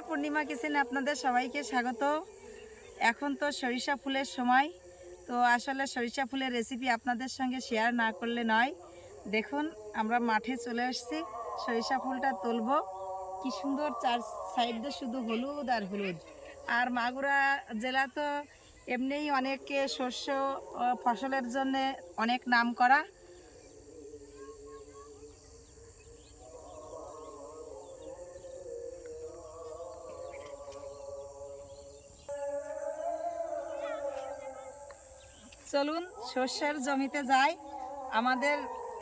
পূর্ণিমা কিচেনে আপনাদের সবাইকে স্বাগত। এখন তো সরিষা ফুলের সময়, তো আসলে সরিষা ফুলের রেসিপি আপনাদের সঙ্গে শেয়ার না করলে নয়। দেখুন আমরা মাঠে চলে আসছি, সরিষা ফুলটা তুলব। কি সুন্দর চার সাইড দিয়ে শুধু হলুদ আর হলুদ। আর মাগুরা জেলা তো এমনিই অনেকে শস্য ফসলের জন্য অনেক নাম করা। চলুন সর্ষের জমিতে যাই। আমাদের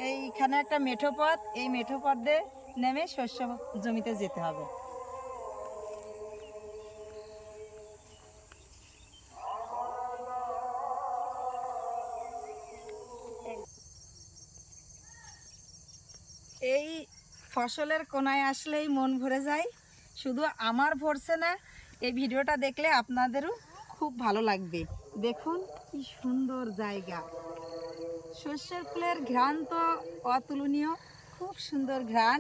এইখানে একটা মেঠো পথ, এই মেঠো পথ দিয়ে নেমে শস্য জমিতে যেতে হবে। এই ফসলের কোনায় আসলেই মন ভরে যায়। শুধু আমার ভরছে না, এই ভিডিওটা দেখলে আপনাদেরও খুব ভালো লাগবে। দেখুন কি সুন্দর জায়গা। সর্ষের ফুলের ঘ্রাণ তো অতুলনীয়, খুব সুন্দর ঘ্রাণ।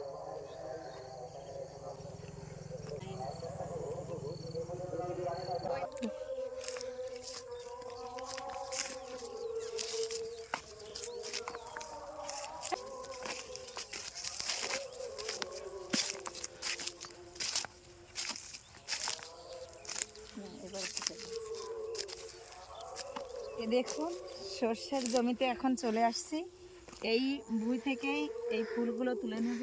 দেখুন সর্ষের জমিতে এখন চলে আসছি। এই ভুঁই থেকেই এই ফুলগুলো তুলে নেব।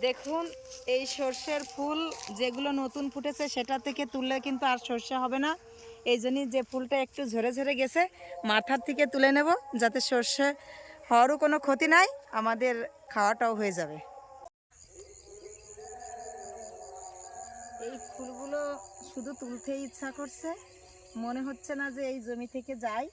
দেখুন এই সর্ষের ফুল যেগুলো নতুন ফুটেছে সেটা থেকে তুললে কিন্তু আর সর্ষে হবে না। এই জন্যই যে ফুলটা একটু ঝরে ঝরে গেছে মাথার থেকে তুলে নেব, যাতে সর্ষে হওয়ারও কোনো ক্ষতি নাই, আমাদের খাওয়াটাও হয়ে যাবে। এই ফুলগুলো শুধু তুলতেই ইচ্ছা করছে, মনে হচ্ছে না যে এই জমি থেকে যাই।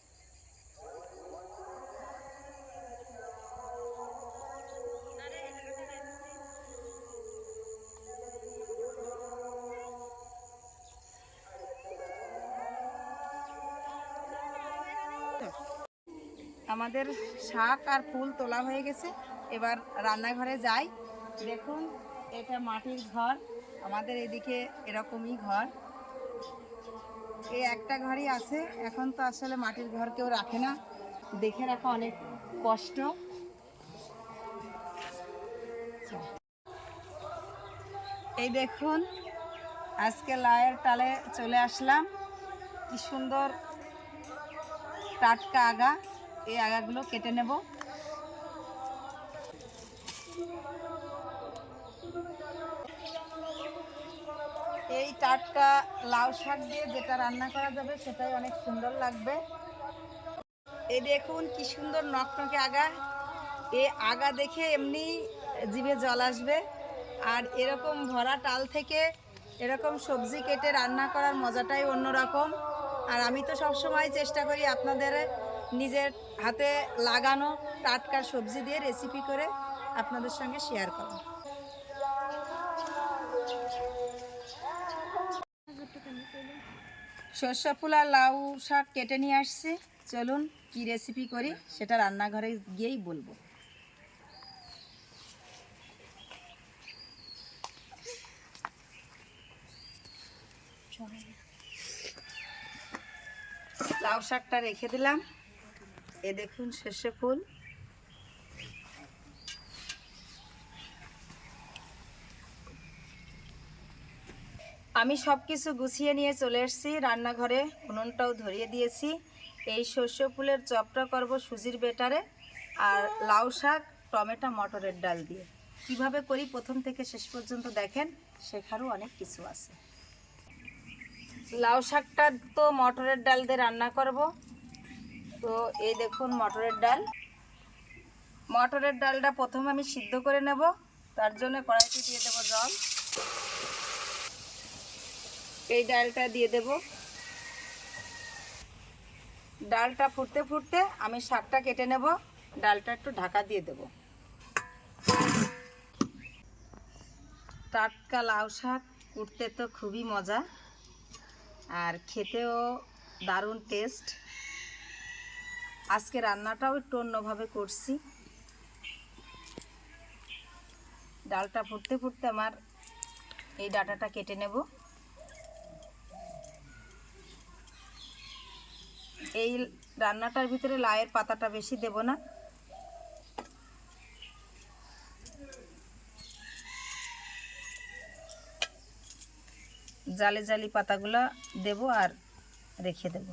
আমাদের শাক আর ফুল তোলা হয়ে গেছে, এবার রান্নাঘরে যাই। দেখুন এটা মাটির ঘর, আমাদের এদিকে এরকমই ঘর। এই একটা ঘরই আছে, এখন তো আসলে মাটির ঘর কেউ রাখে না, দেখে রাখা অনেক কষ্ট। এই দেখুন আজকে লাউয়ের টালে চলে আসলাম। কি সুন্দর টাটকা আগা, এই আগাগুলো কেটে নেব। এই টাটকা লাউ শাক দিয়ে যেটা রান্না করা যাবে সেটাই অনেক সুন্দর লাগবে। এই দেখুন কি সুন্দর নকনকে আগা, এই আগা দেখে এমনি জিভে জল আসবে। আর এরকম ভরা টাল থেকে এরকম সবজি কেটে রান্না করার মজাটাই অন্যরকম। আর আমি তো সবসময় চেষ্টা করি আপনাদের নিজের হাতে লাগানো টাটকা সবজি দিয়ে রেসিপি করে আপনাদের সঙ্গে শেয়ার করা। সর্ষে ফুল আর লাউ শাক কেটে নিয়ে আসছি, চলুন কি রেসিপি করি সেটা রান্নাঘরে গিয়েই বলবো। লাউ শাকটা রেখে দিলাম। এ দেখুন সর্ষে ফুল। আমি সব কিছু গুছিয়ে নিয়ে চলে এসেছি রান্নাঘরে, উনুনটাও ধরিয়ে দিয়েছি। এই সর্ষে ফুলের চপটা করব সুজির বেটারে, আর লাউ শাক টমেটো মটরের ডাল দিয়ে। কিভাবে করি প্রথম থেকে শেষ পর্যন্ত দেখেন, শেখারও অনেক কিছু আছে। লাউ শাকটা তো মটরের ডাল দিয়ে রান্না করব। তো এই দেখুন মটরের ডাল। মটরের ডালটা প্রথমে আমি সিদ্ধ করে নেব, তার জন্য কড়াইতে দিয়ে দেব জল। এই ডালটা দিয়ে দেব। ডালটা ফুটতে ফুটতে আমি শাকটা কেটে নেব, ডালটা একটু ঢাকা দিয়ে দেব। টাটকা লাউ শাক উঠতে তো খুবই মজা আর খেতেও দারুণ টেস্ট। আজকে রান্নাটাও একটু অন্যভাবে করছি। ডালটা ফুটতে ফুটতে আমার এই ডাঁটাটা কেটে নেব। এই রান্নাটার ভিতরে লাউয়ের পাতাটা বেশি দেব না, জালি জালি পাতাগুলো দেব আর রেখে দেব।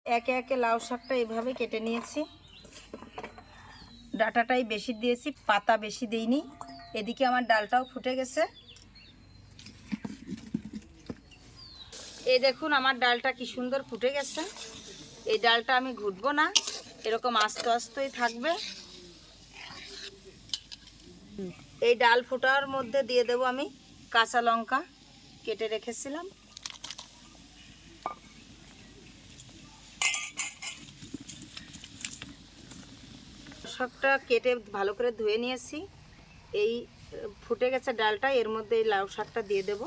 একে একে লাউ শাকটা এইভাবে কেটে নিয়েছি। ডাঁটাটাই বেশি দিয়েছি, পাতা বেশি দিইনি। এদিকে আমার ডালটাও ফুটে গেছে। এই দেখুন আমার ডালটা কি সুন্দর ফুটে গেছে। এই ডালটা আমি ঘুটবো না, এরকম আস্তে আস্তেই থাকবে। এই ডাল ফোটার মধ্যে দিয়ে দেব আমি কাঁচা লঙ্কা কেটে রেখেছিলাম। সবটা কেটে ভালো করে ধুয়ে নিয়েছি। এই ফুটে গেছে ডালটা, এর মধ্যে এই লাউ শাকটা দিয়ে দেব।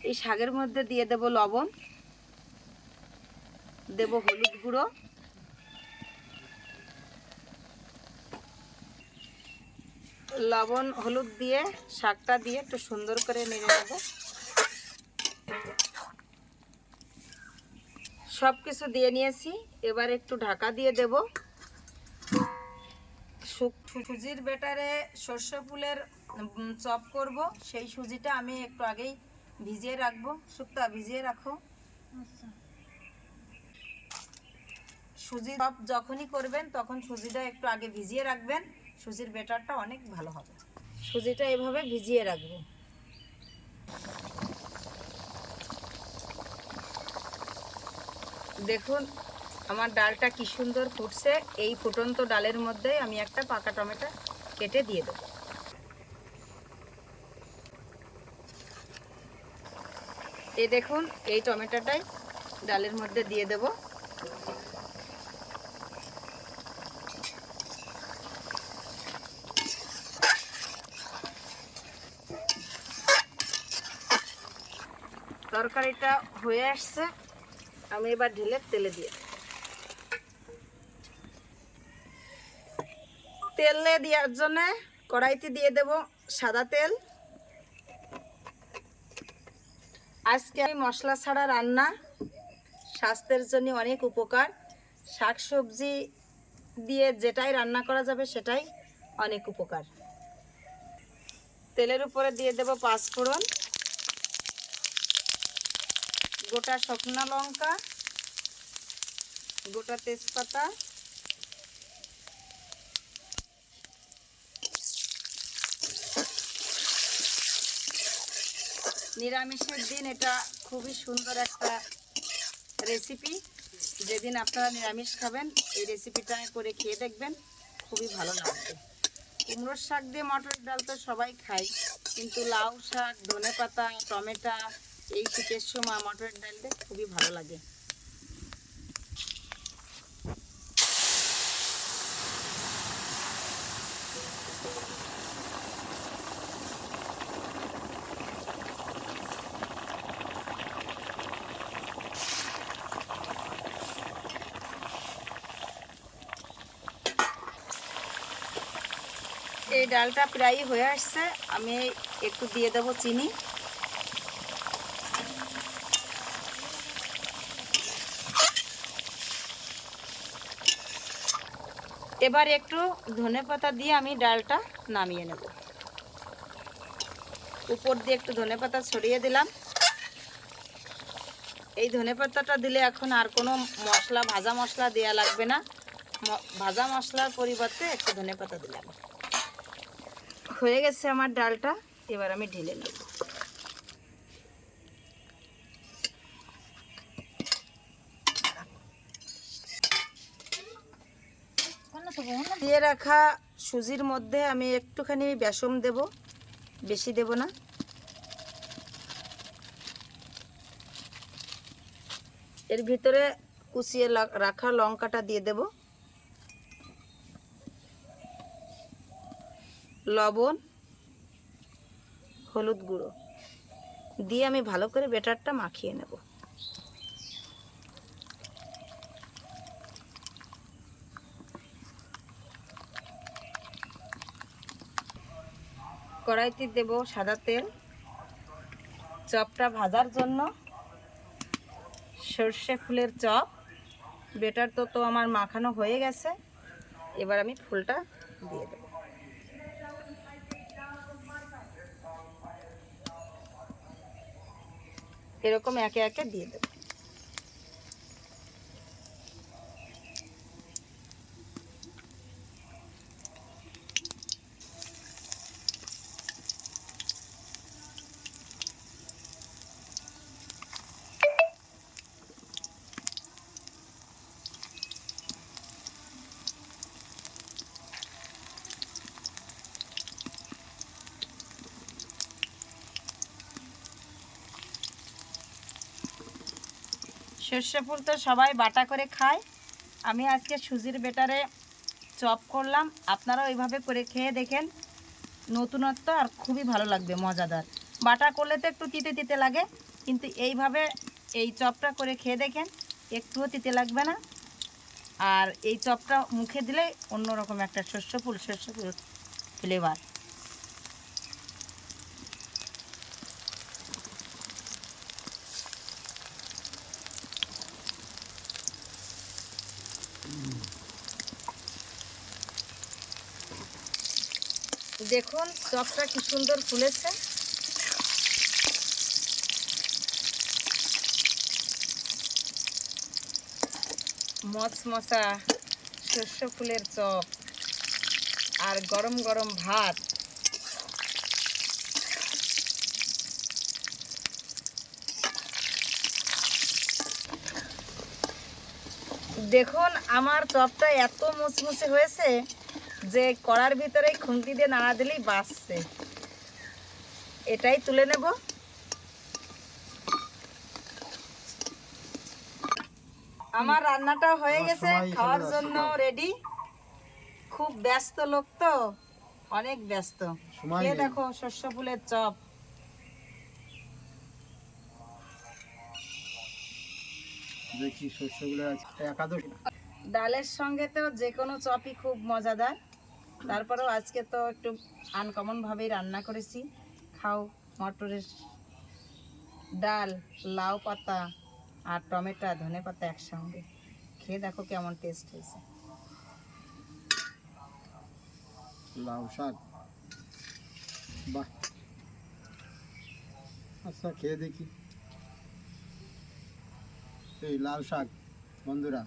এই শাকের মধ্যে দিয়ে দেব লবণ, দেব হলুদ গুঁড়ো, লবণ হলুদ দিয়ে শাকটা দিয়ে একটু সুন্দর করে নেড়ে নেব। সব কিছু দিয়ে নিয়েছি, এবার একটু ঢাকা দিয়ে দেব। সুজির ব্যাটারে সর্ষে ফুলের চপ করব, সেই সুজিটা আমি একটু আগেই ভিজিয়ে রাখবো। শুক্তা ভিজিয়ে রাখো। সুজি চপ যখনই করবেন তখন সুজিটা একটু আগে ভিজিয়ে রাখবেন, সুজির ব্যাটারটা অনেক ভালো হবে। সুজিটা এভাবে ভিজিয়ে রাখবো। দেখুন আমার ডালটা কি সুন্দর ফুটছে। এই ফুটন্ত ডালের মধ্যে আমি একটা পাকা টমেটো কেটে দিয়ে দেব। এই দেখুন এই টমেটোটাই ডালের মধ্যে দিয়ে দেব। তরকারিটা হয়ে আসছে, আমি এবার ঢেলে তেলে দিয়ে তেলে দেওয়ার জন্য কড়াইতে দিয়ে দেব সাদা তেল। আজকে আমি মশলা ছাড়া রান্না, স্বাস্থ্যের জন্য অনেক উপকার। শাকসবজি দিয়ে যেটাই রান্না করা যাবে সেটাই অনেক উপকার। তেলের উপরে দিয়ে দেব পাঁচফোড়ন, গোটা শুকনো লঙ্কা, গোটা তেজপাতা, নিরামিষের দিন এটা খুবই সুন্দর একটা রেসিপি। যেদিন আপনারা নিরামিষ খাবেন এই রেসিপিটা করে খেয়ে দেখবেন, খুবই ভালো লাগবে। কুমড়োর শাক দিয়ে মটরের ডাল তো সবাই খায়, কিন্তু লাউ শাক, ধনেপাতা, টমেটো এই শীতের সময় মটরের ডাল দিয়ে খুবই ভালো লাগে। এই ডালটা প্রায় হয়ে আসছে, আমি একটু দিয়ে দেব চিনি। এবার একটু ধনেপাতা দিয়ে আমি ডালটা নামিয়ে নেব। উপর দিয়ে একটু ধনেপাতা ছড়িয়ে দিলাম। এই ধনেপাতাটা দিলে এখন আর কোনো মশলা, ভাজা মশলা দেওয়া লাগবে না। ভাজা মশলার পরিবর্তে একটু ধনেপাতা দিলাম। হয়ে গেছে আমার ডালটা, এবার আমি ঢেলে নেব। দিয়ে রাখা সুজির মধ্যে আমি একটুখানি বেসন দেব, বেশি দেব না। এর ভিতরে কুচিয়ে রাখা লঙ্কাটা দিয়ে দেব, লবণ, হলুদ গুঁড়ো দিয়ে আমি ভালো করে ব্যাটারটা মাখিয়ে নেব। কড়াইতে দেব সাদা তেল, চপটা ভাজার জন্য সর্ষে ফুলের চপ। ব্যাটার তো আমার মাখানো হয়ে গেছে, এবার আমি ফুলটা দিয়ে দেব। এরকম একে একে দিয়ে দেব। সর্ষে ফুল তো সবাই বাটা করে খায়, আমি আজকে সুজির ব্যাটারে চপ করলাম। আপনারাও এইভাবে করে খেয়ে দেখেন, নতুনত্ব আর খুবই ভালো লাগবে, মজাদার। বাটা করলে তো একটু তিতে তিতে লাগে, কিন্তু এইভাবে এই চপটা করে খেয়ে দেখেন, একটুও তিতে লাগবে না। আর এই চপটা মুখে দিলে অন্যরকম একটা সর্ষে ফুল ফ্লেভার। দেখুন চপটা কি সুন্দর ফুলেছে। মচমচা সর্ষে ফুলের চপ আর গরম গরম ভাত, দেখুন আমার চপটা এত মুচমুচে হয়েছে যে কড়ার ভিতরে খুন্তি দিয়ে নাড়া দিলেই বাসছে। এটাই তুলে নেব। আমার রান্নাটা হয়ে গেছে, খাওয়ার জন্য রেডি। খুব ব্যস্ত লোক তো, অনেক ব্যস্ত। খেয়ে দেখো সর্ষে ফুলের চপ। দেখি শস্যগুলো একাদশ। ডালের সঙ্গে তো যে কোনো চপই খুব মজাদার, তারপরেও আজকে তো একটু আনকমন ভাবেই রান্না করেছি। খাও, মটরের ডাল, লাউ পাতা আর টমেটো ধনে পাতা একসঙ্গে, খেয়ে দেখো কেমন টেস্ট হয়েছে। লাউ শাক, বাহ, আচ্ছা খেয়ে দেখি। এই লাল শাক বন্ধুরা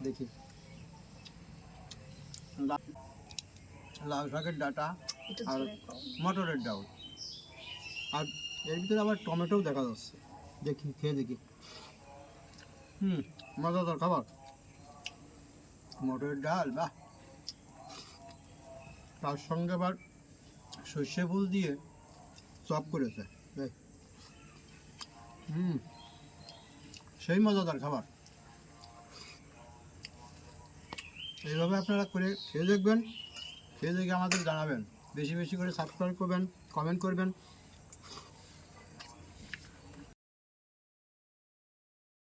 দেখি, লাউ শাকের ডাটা আর মটরের ডাল, আর এর ভিতরে আবার টমেটোও দেখা যাচ্ছে। দেখি খেয়ে দেখি। মজাদার খাবার, মটরের ডাল, বাহ। তার সঙ্গে আবার সর্ষে ফুল দিয়ে চপ করেছে, সেই মজাদার খাবার। এইভাবে আপনারা করে খেয়ে দেখবেন, খেয়ে দেখে আমাদের জানাবেন। বেশি বেশি করে সাবস্ক্রাইব করবেন, কমেন্ট করবেন।